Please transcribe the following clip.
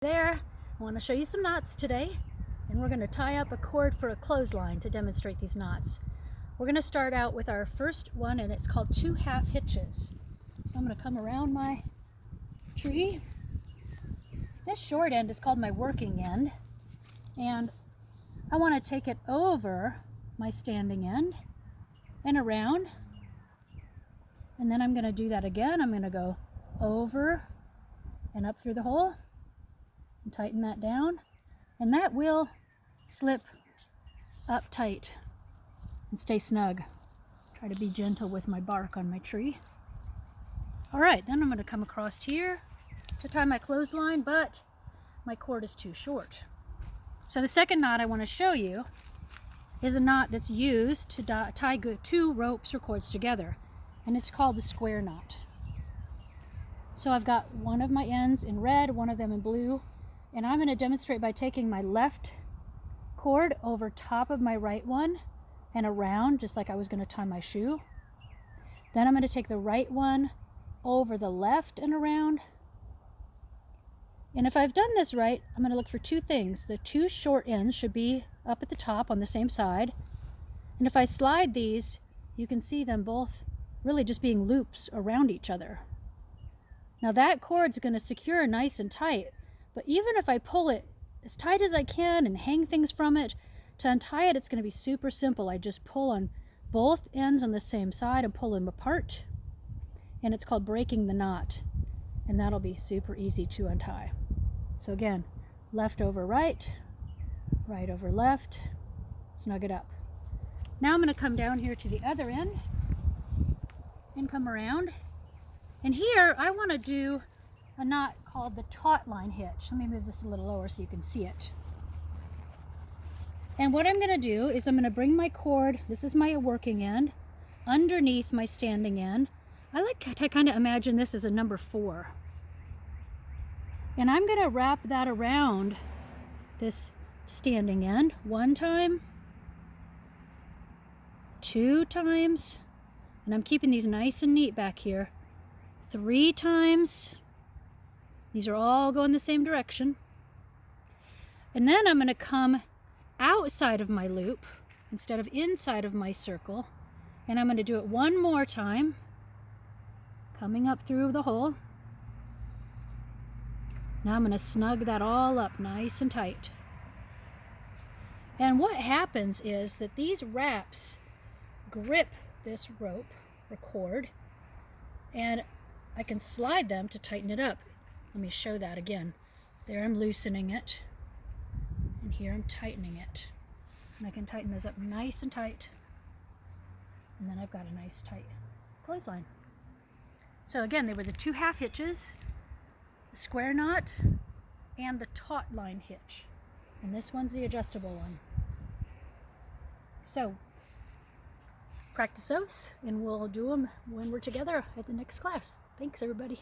There, I want to show you some knots today, and we're going to tie up a cord for a clothesline to demonstrate these knots. We're going to start out with our first one, and it's called 2 half hitches. So I'm going to come around my tree. This short end is called my working end, and I want to take it over my standing end and around, and then I'm going to do that again. I'm going to go over and up through the hole and tighten that down, and that will slip up tight and stay snug. Try to be gentle with my bark on my tree. All right, then I'm going to come across here to tie my clothesline, but my cord is too short. So the second knot I want to show you is a knot that's used to tie 2 ropes or cords together, and it's called the square knot. So I've got one of my ends in red, one of them in blue, and I'm going to demonstrate by taking my left cord over top of my right one and around, just like I was going to tie my shoe. Then I'm going to take the right one over the left and around. And if I've done this right, I'm going to look for 2 things. The 2 short ends should be up at the top on the same side. And if I slide these, you can see them both really just being loops around each other. Now that cord's going to secure nice and tight, but even if I pull it as tight as I can and hang things from it, to untie it, it's going to be super simple. I just pull on both ends on the same side and pull them apart, and it's called breaking the knot, and that'll be super easy to untie. So again, left over right, right over left, snug it up. Now I'm going to come down here to the other end and come around, and here I want to do a knot called the taut line hitch. Let me move this a little lower so you can see it. And what I'm going to do is I'm going to bring my cord, this is my working end, underneath my standing end. I like to kind of imagine this as a number 4. And I'm going to wrap that around this standing end 1 time, 2 times, and I'm keeping these nice and neat back here, 3 times. These are all going the same direction. And then I'm going to come outside of my loop instead of inside of my circle, and I'm going to do it 1 more time, coming up through the hole. Now I'm going to snug that all up nice and tight. And what happens is that these wraps grip this rope or cord, and I can slide them to tighten it up. Let me show that again. There I'm loosening it, and here I'm tightening it. And I can tighten those up nice and tight. And then I've got a nice tight clothesline. So again, they were the 2 half hitches, the square knot, and the taut line hitch. And this one's the adjustable one. So practice those, and we'll do them when we're together at the next class. Thanks, everybody.